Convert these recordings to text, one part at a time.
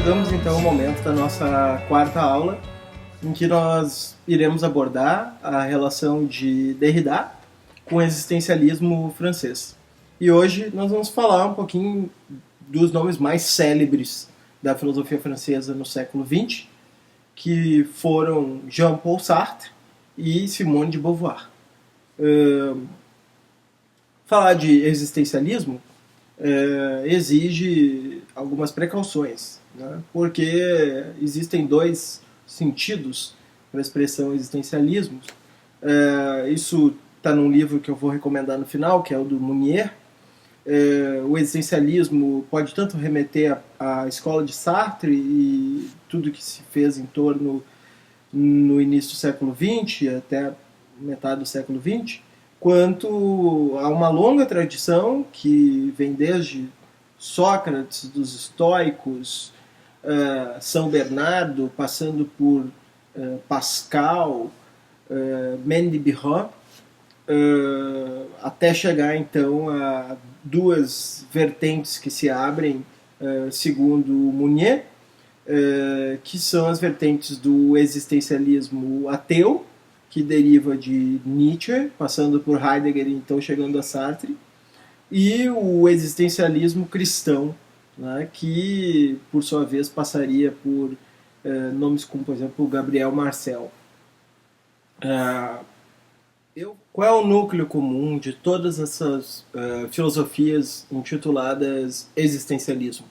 chegamos então ao momento da nossa quarta aula, em que nós iremos abordar a relação de Derrida com o existencialismo francês. E hoje nós vamos falar um pouquinho dos nomes mais célebres da filosofia francesa no século XX, que foram Jean-Paul Sartre e Simone de Beauvoir. Falar de existencialismo exige algumas precauções, né? Porque existem dois sentidos para a expressão existencialismo. Isso está num livro que eu vou recomendar no final, que é o do Mounier. O existencialismo pode tanto remeter à escola de Sartre e tudo que se fez em torno no início do século XX até metade do século XX, quanto a uma longa tradição que vem desde Sócrates, dos estoicos, São Bernardo, passando por Pascal, Mendes-Biron, até chegar então a duas vertentes que se abrem, segundo Mounier, que são as vertentes do existencialismo ateu, que deriva de Nietzsche, passando por Heidegger e então chegando a Sartre, e o existencialismo cristão, né, que por sua vez passaria por nomes como, por exemplo, Gabriel Marcel. Qual é o núcleo comum de todas essas filosofias intituladas existencialismos?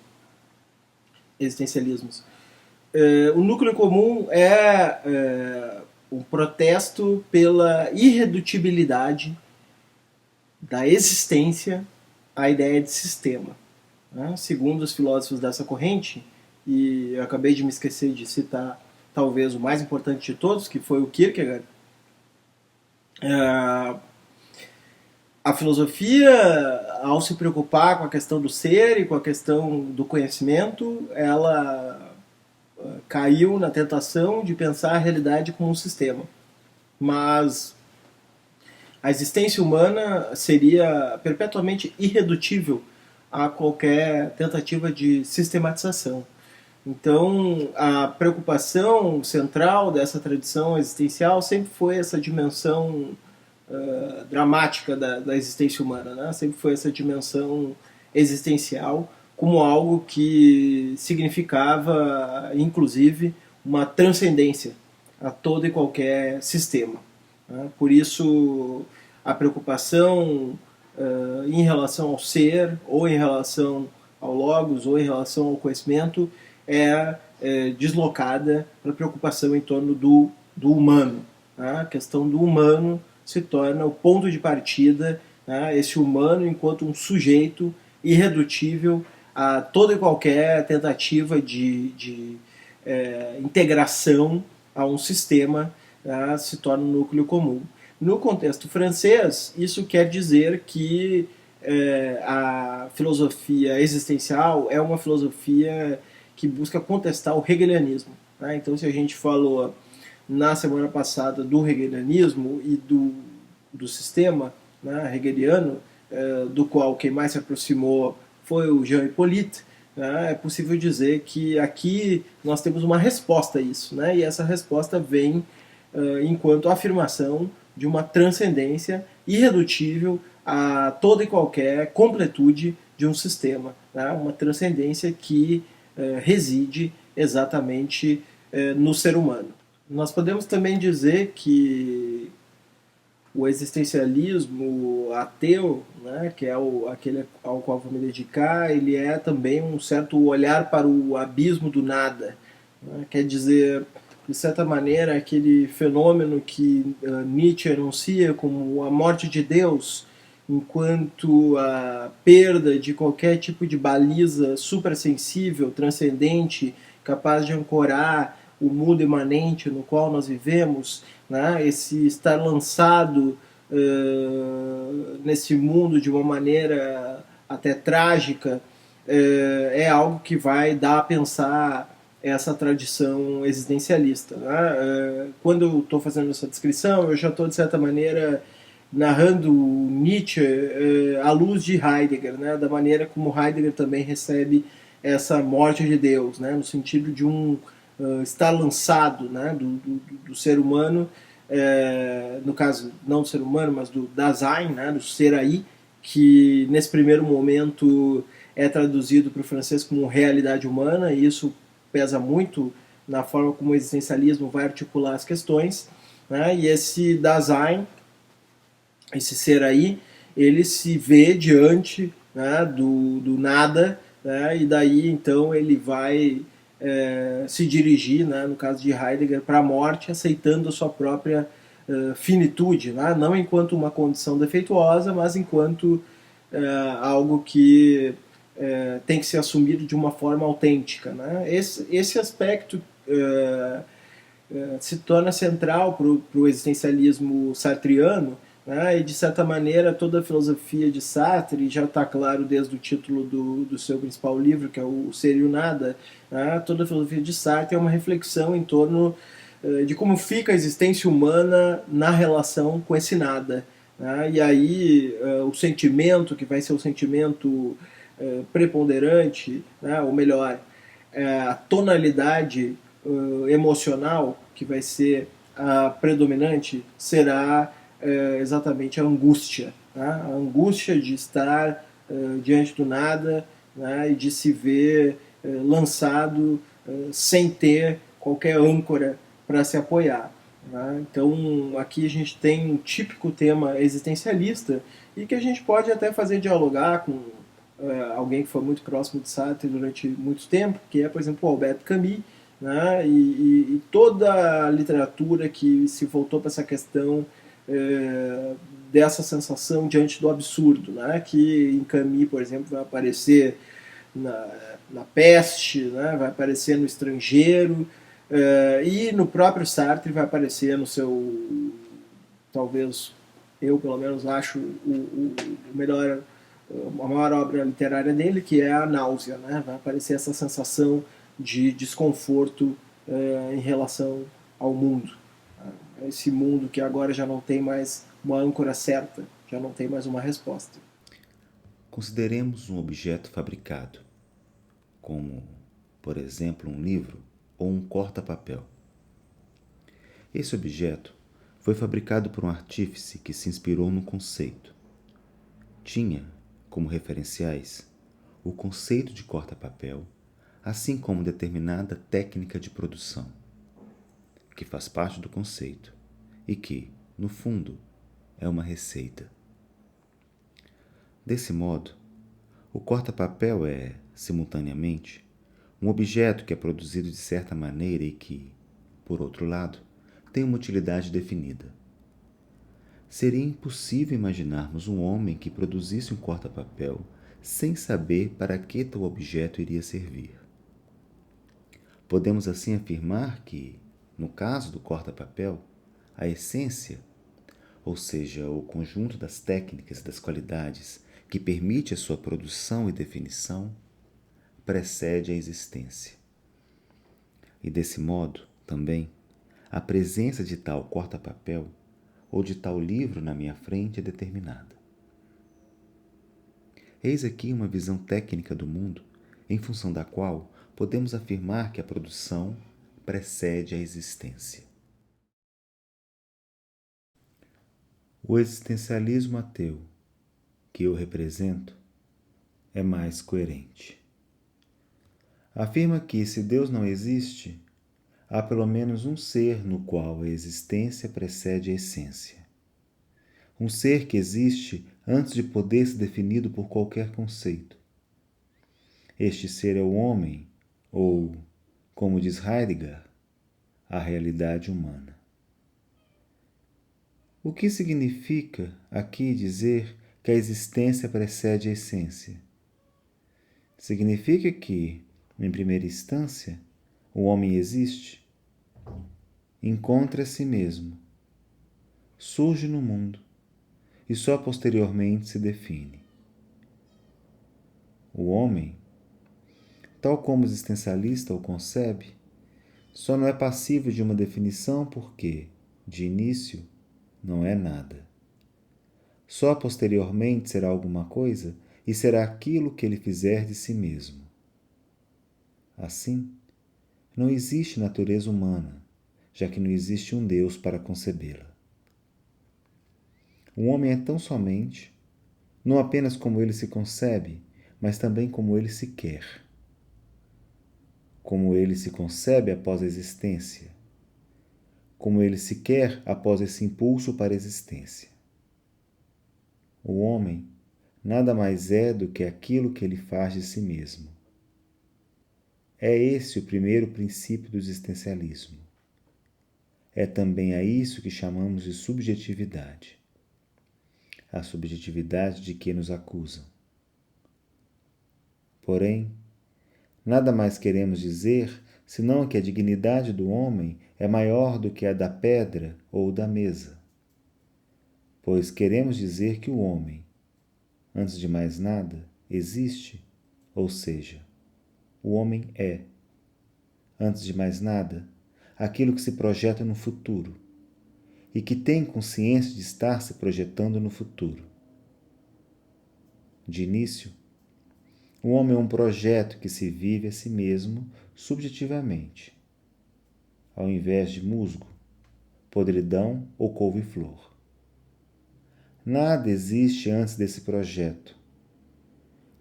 O núcleo comum é um protesto pela irredutibilidade da existência à ideia de sistema, né? Segundo os filósofos dessa corrente, e eu acabei de me esquecer de citar talvez o mais importante de todos, que foi o Kierkegaard, a filosofia, ao se preocupar com a questão do ser e com a questão do conhecimento, ela caiu na tentação de pensar a realidade como um sistema. Mas a existência humana seria perpetuamente irredutível a qualquer tentativa de sistematização. Então, a preocupação central dessa tradição existencial sempre foi essa dimensão dramática da existência humana, né? Sempre foi essa dimensão existencial como algo que significava, inclusive, uma transcendência a todo e qualquer sistema, né? Por isso, a preocupação em relação ao ser, ou em relação ao logos, ou em relação ao conhecimento, é deslocada para a preocupação em torno do humano, né? A questão do humano se torna o ponto de partida, né? Esse humano enquanto um sujeito irredutível a toda e qualquer tentativa de integração a um sistema, né? Se torna um núcleo comum. No contexto francês, isso quer dizer que a filosofia existencial é uma filosofia que busca contestar o hegelianismo, né? Então, se a gente falou na semana passada do hegelianismo e do sistema, né, hegeliano, do qual quem mais se aproximou foi o Jean Hippolyte, né, é possível dizer que aqui nós temos uma resposta a isso, né, e essa resposta vem enquanto afirmação de uma transcendência irredutível a toda e qualquer completude de um sistema, né, uma transcendência que reside exatamente no ser humano. Nós podemos também dizer que o existencialismo ateu, né, que é aquele ao qual vou me dedicar, ele é também um certo olhar para o abismo do nada, né? Quer dizer, de certa maneira, aquele fenômeno que Nietzsche anuncia como a morte de Deus, enquanto a perda de qualquer tipo de baliza suprassensível, transcendente, capaz de ancorar o mundo imanente no qual nós vivemos, né? Esse estar lançado nesse mundo de uma maneira até trágica, é algo que vai dar a pensar essa tradição existencialista, né? Quando eu estou fazendo essa descrição, eu já estou, de certa maneira, narrando Nietzsche à luz de Heidegger, né? Da maneira como Heidegger também recebe essa morte de Deus, né, no sentido de estar lançado, né, do ser humano, no caso não do ser humano, mas do Dasein, né, do ser aí, que nesse primeiro momento é traduzido para o francês como realidade humana, e isso pesa muito na forma como o existencialismo vai articular as questões, né, e esse Dasein, esse ser aí, ele se vê diante, né, do nada, né, e daí então ele vai se dirigir, né, no caso de Heidegger, para a morte, aceitando a sua própria finitude, né, não enquanto uma condição defeituosa, mas enquanto algo que tem que ser assumido de uma forma autêntica. Né. Esse aspecto se torna central para o existencialismo sartreano, né, e de certa maneira toda a filosofia de Sartre, já está claro desde o título do seu principal livro, que é o Ser e o Nada, né, toda a filosofia de Sartre é uma reflexão em torno de como fica a existência humana na relação com esse nada. Né, e aí o sentimento, que vai ser o sentimento preponderante, né, ou melhor, a tonalidade emocional que vai ser a predominante será exatamente a angústia. Tá? A angústia de estar diante do nada, né, e de se ver lançado sem ter qualquer âncora para se apoiar. Né? Então aqui a gente tem um típico tema existencialista e que a gente pode até fazer dialogar com alguém que foi muito próximo de Sartre durante muito tempo, que é, por exemplo, o Albert Camus, né? E toda a literatura que se voltou para essa questão dessa sensação diante do absurdo, né? Que em Camus, por exemplo, vai aparecer na Peste, né? Vai aparecer no Estrangeiro, e no próprio Sartre vai aparecer no seu, talvez eu pelo menos acho o melhor, a maior obra literária dele, que é a Náusea, né? Vai aparecer essa sensação de desconforto em relação ao mundo. Esse mundo que agora já não tem mais uma âncora certa, já não tem mais uma resposta. Consideremos um objeto fabricado, como, por exemplo, um livro ou um corta-papel. Esse objeto foi fabricado por um artífice que se inspirou no conceito. Tinha, como referenciais, o conceito de corta-papel, assim como determinada técnica de produção, que faz parte do conceito e que, no fundo, é uma receita. Desse modo, o corta-papel é, simultaneamente, um objeto que é produzido de certa maneira e que, por outro lado, tem uma utilidade definida. Seria impossível imaginarmos um homem que produzisse um corta-papel sem saber para que tal objeto iria servir. Podemos assim afirmar que, no caso do corta-papel, a essência, ou seja, o conjunto das técnicas e das qualidades que permite a sua produção e definição, precede a existência. E desse modo, também, a presença de tal corta-papel ou de tal livro na minha frente é determinada. Eis aqui uma visão técnica do mundo, em função da qual podemos afirmar que a produção precede a existência. O existencialismo ateu, que eu represento, é mais coerente. Afirma que, se Deus não existe, há pelo menos um ser no qual a existência precede a essência. Um ser que existe antes de poder ser definido por qualquer conceito. Este ser é o homem, ou, como diz Heidegger, a realidade humana. O que significa aqui dizer que a existência precede a essência? Significa que, em primeira instância, o homem existe, encontra a si mesmo, surge no mundo e só posteriormente se define. O homem, tal como o existencialista o concebe, só não é passível de uma definição porque, de início, não é nada. Só posteriormente será alguma coisa e será aquilo que ele fizer de si mesmo. Assim, não existe natureza humana, já que não existe um Deus para concebê-la. O homem é tão somente, não apenas como ele se concebe, mas também como ele se quer. Como ele se concebe após a existência, como ele se quer após esse impulso para a existência. O homem nada mais é do que aquilo que ele faz de si mesmo. É esse o primeiro princípio do existencialismo. É também a isso que chamamos de subjetividade. A subjetividade de que nos acusam. Porém, nada mais queremos dizer senão que a dignidade do homem é maior do que a da pedra ou da mesa. Pois queremos dizer que o homem, antes de mais nada, existe, ou seja, o homem é, antes de mais nada, aquilo que se projeta no futuro e que tem consciência de estar se projetando no futuro. De início, o homem é um projeto que se vive a si mesmo subjetivamente, ao invés de musgo, podridão ou couve-flor. Nada existe antes desse projeto.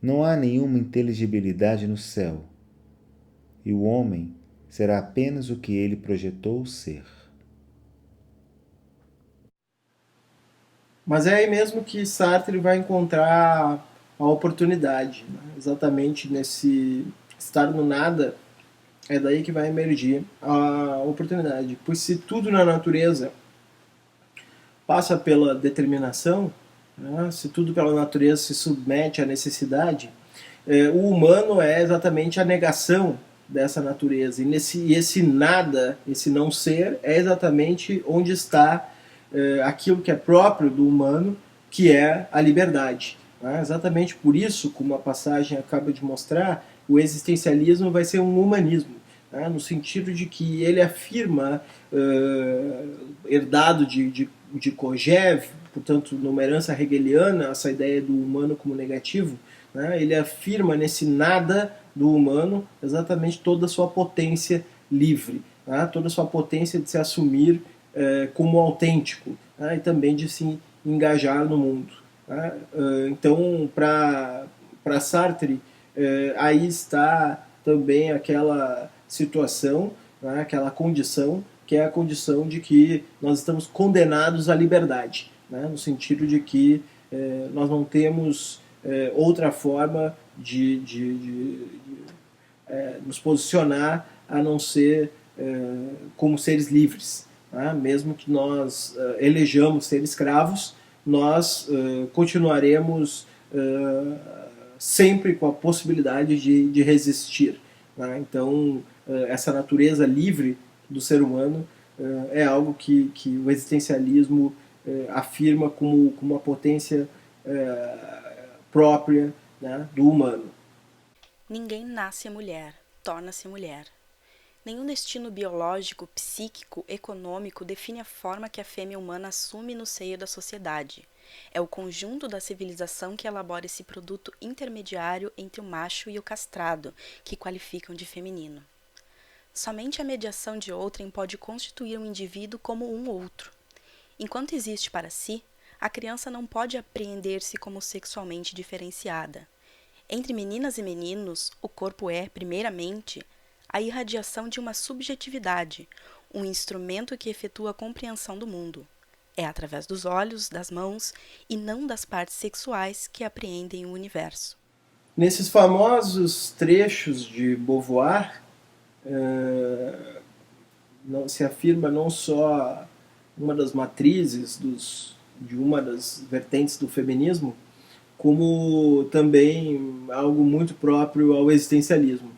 Não há nenhuma inteligibilidade no céu, e o homem será apenas o que ele projetou ser. Mas é aí mesmo que Sartre vai encontrar a oportunidade, né? Exatamente nesse estar no nada, é daí que vai emergir a oportunidade. Pois se tudo na natureza passa pela determinação, né? Se tudo pela natureza se submete à necessidade, o humano é exatamente a negação dessa natureza. E esse nada, esse não ser, é exatamente onde está aquilo que é próprio do humano, que é a liberdade. Né? Exatamente por isso, como a passagem acaba de mostrar, o existencialismo vai ser um humanismo, né? No sentido de que ele afirma, herdado de Kojève, portanto, numa herança hegeliana, essa ideia do humano como negativo, né? Ele afirma nesse nada do humano exatamente toda a sua potência livre, né? Toda a sua potência de se assumir como autêntico, né? E também de se engajar no mundo. Né? Então, para Sartre, aí está também aquela situação, né? Aquela condição, que é a condição de que nós estamos condenados à liberdade, né? No sentido de que nós não temos outra forma de nos posicionar a não ser como seres livres. Né? Mesmo que nós elejamos ser escravos, nós continuaremos sempre com a possibilidade de resistir. Né? Então, essa natureza livre do ser humano é algo que o existencialismo afirma como uma potência própria, né, do humano. Ninguém nasce mulher, torna-se mulher. Nenhum destino biológico, psíquico, econômico define a forma que a fêmea humana assume no seio da sociedade. É o conjunto da civilização que elabora esse produto intermediário entre o macho e o castrado, que qualificam de feminino. Somente a mediação de outrem pode constituir um indivíduo como um outro. Enquanto existe para si, a criança não pode apreender-se como sexualmente diferenciada. Entre meninas e meninos, o corpo é, primeiramente, a irradiação de uma subjetividade, um instrumento que efetua a compreensão do mundo. É através dos olhos, das mãos e não das partes sexuais que apreendem o universo. Nesses famosos trechos de Beauvoir, se afirma não só uma das matrizes de uma das vertentes do feminismo, como também algo muito próprio ao existencialismo,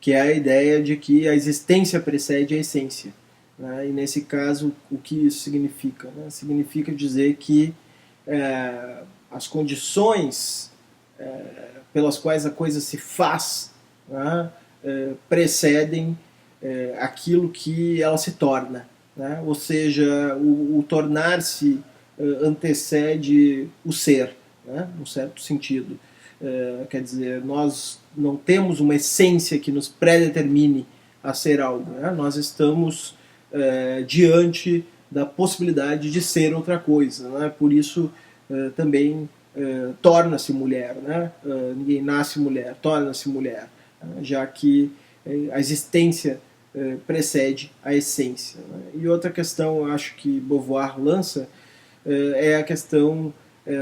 que é a ideia de que a existência precede a essência. Né? E nesse caso, o que isso significa? Né? Significa dizer que as condições pelas quais a coisa se faz, né, precedem aquilo que ela se torna. Né? Ou seja, o tornar-se antecede o ser, né? Num certo sentido. Quer dizer, nós não temos uma essência que nos predetermine a ser algo, né? Nós estamos diante da possibilidade de ser outra coisa, né? Por isso também torna-se mulher, né? Ninguém nasce mulher, torna-se mulher, já que a existência precede a essência, né? E outra questão, eu acho que Beauvoir lança, é a questão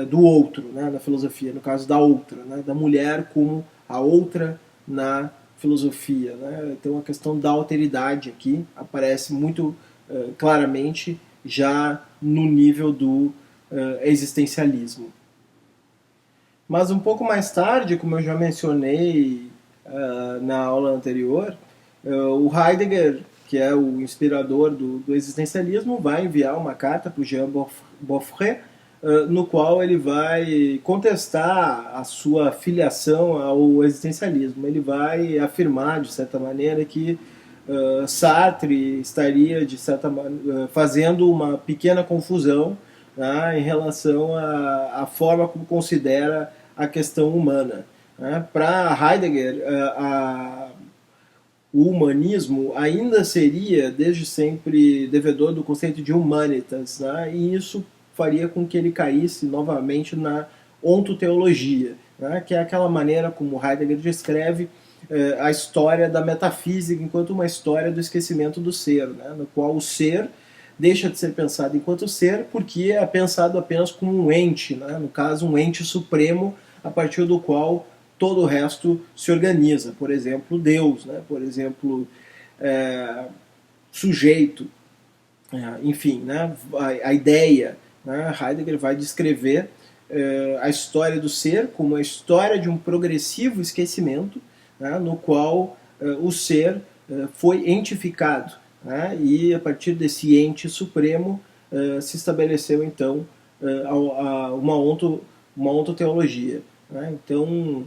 do outro, né, na filosofia, no caso da outra, né, da mulher como a outra na filosofia, né? Então a questão da alteridade aqui aparece muito claramente já no nível do existencialismo. Mas um pouco mais tarde, como eu já mencionei na aula anterior, o Heidegger, que é o inspirador do existencialismo, vai enviar uma carta para o Jean Beaufret, no qual ele vai contestar a sua filiação ao existencialismo. Ele vai afirmar, de certa maneira, que Sartre estaria, de certa maneira, fazendo uma pequena confusão, né, em relação à forma como considera a questão humana. Né? Para Heidegger, o humanismo ainda seria, desde sempre, devedor do conceito de humanitas, né? E isso faria com que ele caísse novamente na ontoteologia, né? Que é aquela maneira como Heidegger descreve a história da metafísica enquanto uma história do esquecimento do ser, né? No qual o ser deixa de ser pensado enquanto ser porque é pensado apenas como um ente, né? No caso, um ente supremo a partir do qual todo o resto se organiza. Por exemplo, Deus, né? Por exemplo, sujeito, enfim, né? A ideia. Né? Heidegger vai descrever a história do ser como a história de um progressivo esquecimento, né? No qual o ser foi entificado. Né? E a partir desse ente supremo se estabeleceu então uma ontoteologia. Né? Então,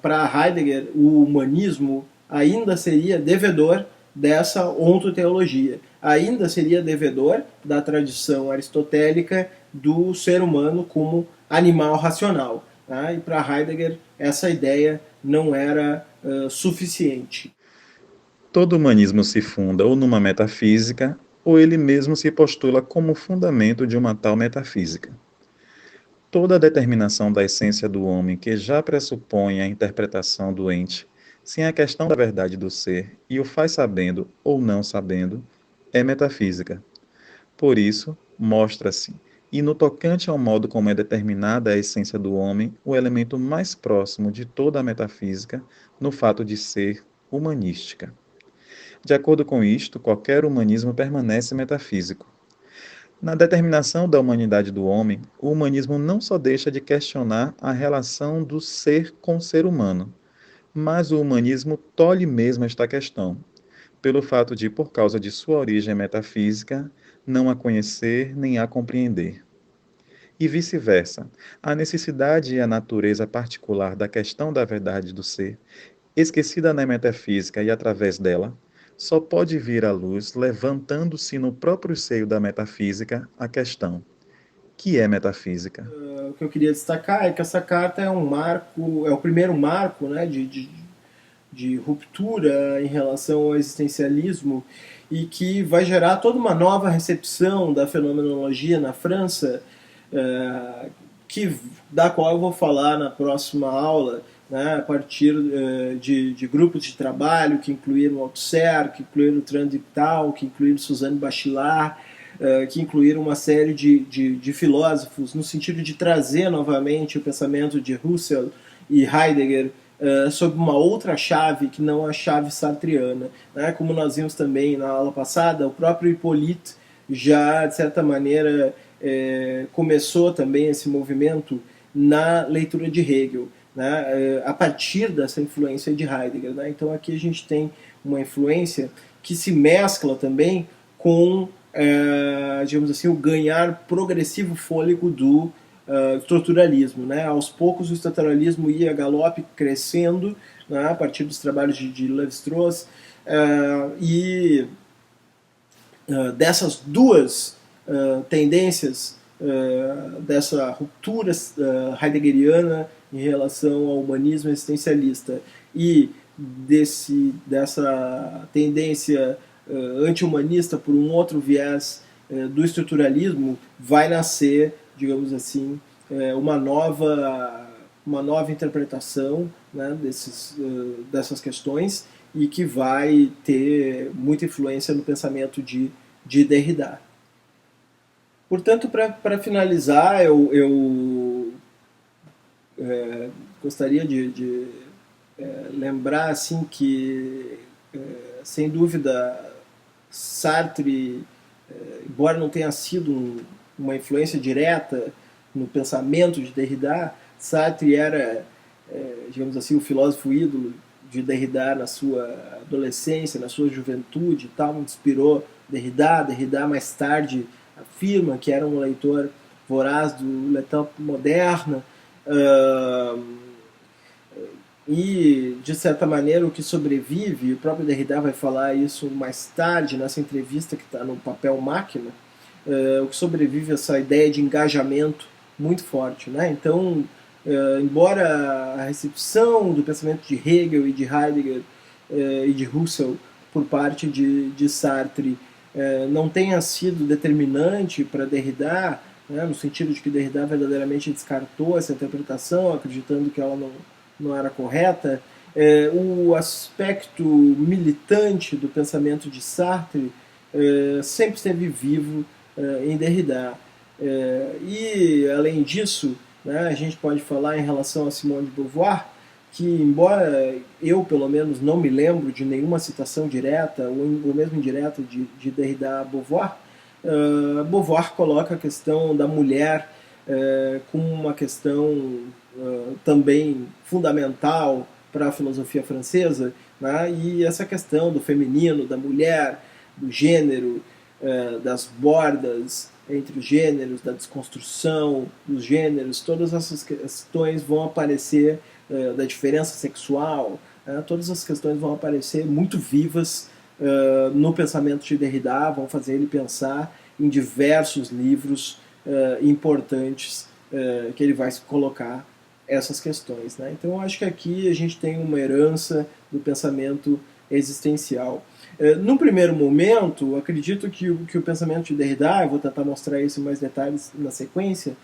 para Heidegger, o humanismo ainda seria devedor dessa ontoteologia, ainda seria devedor da tradição aristotélica do ser humano como animal racional. Né? E para Heidegger, essa ideia não era suficiente. Todo humanismo se funda ou numa metafísica, ou ele mesmo se postula como fundamento de uma tal metafísica. Toda a determinação da essência do homem que já pressupõe a interpretação do ente, sem a questão da verdade do ser, e o faz sabendo ou não sabendo, é metafísica. Por isso, mostra-se, e no tocante ao modo como é determinada a essência do homem, o elemento mais próximo de toda a metafísica, no fato de ser humanística. De acordo com isto, qualquer humanismo permanece metafísico. Na determinação da humanidade do homem, o humanismo não só deixa de questionar a relação do ser com o ser humano, mas o humanismo tolhe mesmo esta questão, pelo fato de, por causa de sua origem metafísica, não a conhecer nem a compreender. E vice-versa, a necessidade e a natureza particular da questão da verdade do ser, esquecida na metafísica e através dela, só pode vir à luz levantando-se no próprio seio da metafísica a questão: que é metafísica? O que eu queria destacar é que essa carta é um marco, é o primeiro marco, né, de ruptura em relação ao existencialismo e que vai gerar toda uma nova recepção da fenomenologia na França, da qual eu vou falar na próxima aula, né, a partir de grupos de trabalho que incluíram Althusser, que incluíram Transiptal, que incluíram Suzanne Bachelard, que incluíram uma série de filósofos, no sentido de trazer novamente o pensamento de Husserl e Heidegger sob uma outra chave que não a chave sartreana. Né? Como nós vimos também na aula passada, o próprio Hippolyte já, de certa maneira, começou também esse movimento na leitura de Hegel, né? A partir dessa influência de Heidegger. Né? Então aqui a gente tem uma influência que se mescla também com, digamos assim, o ganhar progressivo fôlego do estruturalismo. Né? Aos poucos o estruturalismo ia a galope crescendo, né? A partir dos trabalhos de Lévi-Strauss, e dessas duas tendências, dessa ruptura heideggeriana em relação ao humanismo existencialista e dessa tendência anti-humanista por um outro viés do estruturalismo, vai nascer, digamos assim, uma nova interpretação, né, dessas questões, e que vai ter muita influência no pensamento de Derrida. Portanto, para finalizar, eu gostaria de lembrar assim, que, sem dúvida, Sartre, embora não tenha sido uma influência direta no pensamento de Derrida, Sartre era, digamos assim, o filósofo ídolo de Derrida na sua adolescência, na sua juventude e tal, inspirou Derrida. Derrida mais tarde afirma que era um leitor voraz do Le Temps Moderne, e, de certa maneira, o que sobrevive, o próprio Derrida vai falar isso mais tarde, nessa entrevista que está no Papel Máquina, o que sobrevive é essa ideia de engajamento muito forte, né? Então, embora a recepção do pensamento de Hegel e de Heidegger e de Husserl por parte de Sartre não tenha sido determinante para Derrida, né, no sentido de que Derrida verdadeiramente descartou essa interpretação, acreditando que ela não era correta, o aspecto militante do pensamento de Sartre sempre esteve vivo em Derrida. E, além disso, né, a gente pode falar em relação a Simone de Beauvoir, que, embora eu, pelo menos, não me lembro de nenhuma citação direta ou mesmo indireta de Derrida a Beauvoir, Beauvoir coloca a questão da mulher como uma questão também fundamental para a filosofia francesa, né? E essa questão do feminino, da mulher, do gênero, das bordas entre os gêneros, da desconstrução dos gêneros, todas essas questões vão aparecer, da diferença sexual, todas as questões vão aparecer muito vivas no pensamento de Derrida, vão fazer ele pensar em diversos livros importantes que ele vai colocar essas questões, né? Então eu acho que aqui a gente tem uma herança do pensamento existencial. Num primeiro momento, acredito que o pensamento de Derrida, eu vou tentar mostrar isso em mais detalhes na sequência,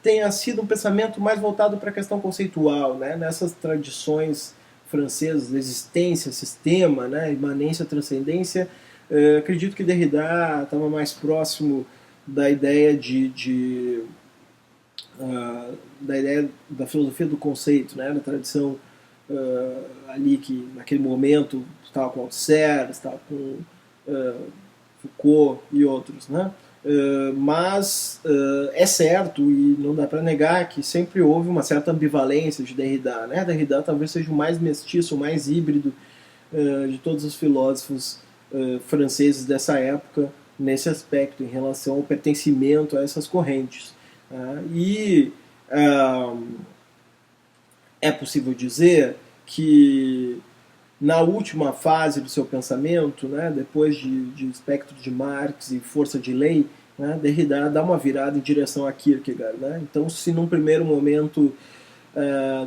tenha sido um pensamento mais voltado para a questão conceitual, né? Nessas tradições francesas, existência, sistema, né? Imanência, transcendência, acredito que Derrida estava mais próximo da ideia da ideia da filosofia do conceito, né? Da tradição ali que naquele momento estava com Althusser, estava com Foucault e outros, né? Mas é certo, e não dá para negar, que sempre houve uma certa ambivalência de Derrida, né? Derrida talvez seja o mais mestiço, o mais híbrido de todos os filósofos franceses dessa época nesse aspecto, em relação ao pertencimento a essas correntes. E é possível dizer que na última fase do seu pensamento, né, depois de espectro de Marx e força de lei, né, Derrida dá uma virada em direção a Kierkegaard, né? Então, se num primeiro momento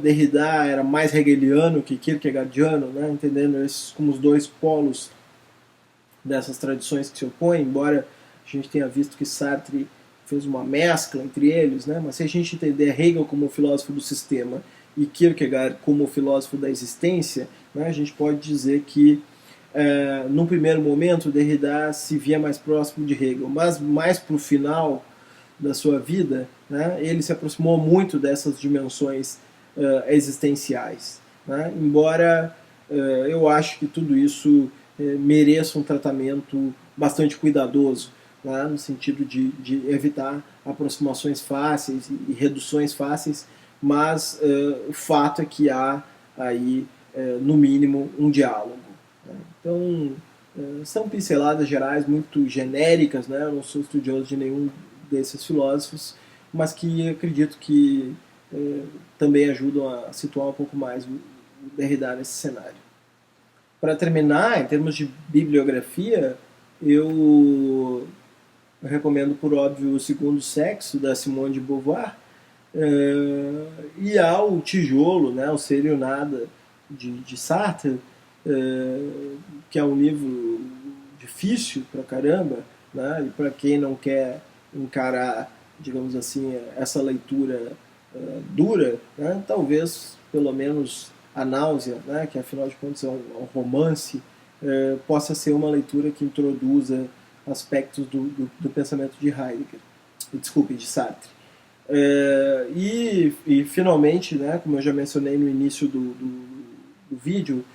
Derrida era mais hegeliano que kierkegaardiano, né, entendendo esses como os dois polos dessas tradições que se opõem, embora a gente tenha visto que Sartre fez uma mescla entre eles, né? Mas se a gente entender Hegel como filósofo do sistema e Kierkegaard como filósofo da existência, né, a gente pode dizer que, num primeiro momento, Derrida se via mais próximo de Hegel, mas mais para o final da sua vida, né, ele se aproximou muito dessas dimensões existenciais, né? Embora eu acho que tudo isso mereça um tratamento bastante cuidadoso, né, no sentido de evitar aproximações fáceis e reduções fáceis, mas o fato é que há aí, no mínimo, um diálogo, né? Então, são pinceladas gerais muito genéricas, né? Eu não sou estudioso de nenhum desses filósofos, mas que acredito que também ajudam a situar um pouco mais o Derrida nesse cenário. Para terminar, em termos de bibliografia, eu recomendo, por óbvio, O Segundo Sexo, da Simone de Beauvoir, E há o Tijolo, né, o Ser e o Nada, de Sartre, que é um livro difícil pra caramba, né, e para quem não quer encarar, digamos assim, essa leitura dura, né, talvez pelo menos A Náusea, né, que afinal de contas é um romance, possa ser uma leitura que introduza aspectos do pensamento de Heidegger, desculpe, de Sartre. E finalmente, né, como eu já mencionei no início do vídeo,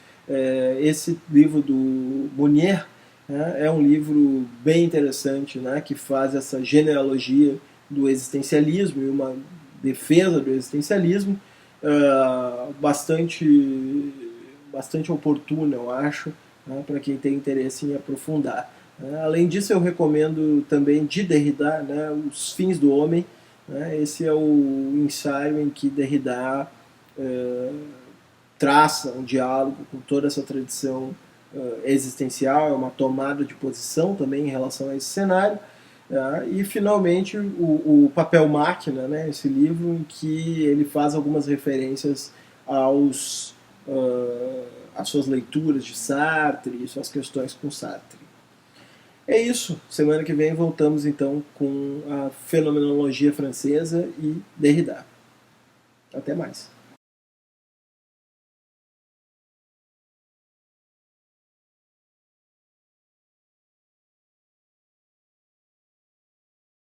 esse livro do Mounier, né, é um livro bem interessante, né, que faz essa genealogia do existencialismo e uma defesa do existencialismo bastante oportuna, eu acho, né, para quem tem interesse em aprofundar. Além disso, eu recomendo também de Derrida, né, Os Fins do Homem. Né, esse é o ensaio em que Derrida traça um diálogo com toda essa tradição existencial, é uma tomada de posição também em relação a esse cenário. E finalmente o Papel Máquina, né, esse livro em que ele faz algumas referências às suas leituras de Sartre e suas questões com Sartre. É isso. Semana que vem voltamos então com a fenomenologia francesa e Derrida. Até mais.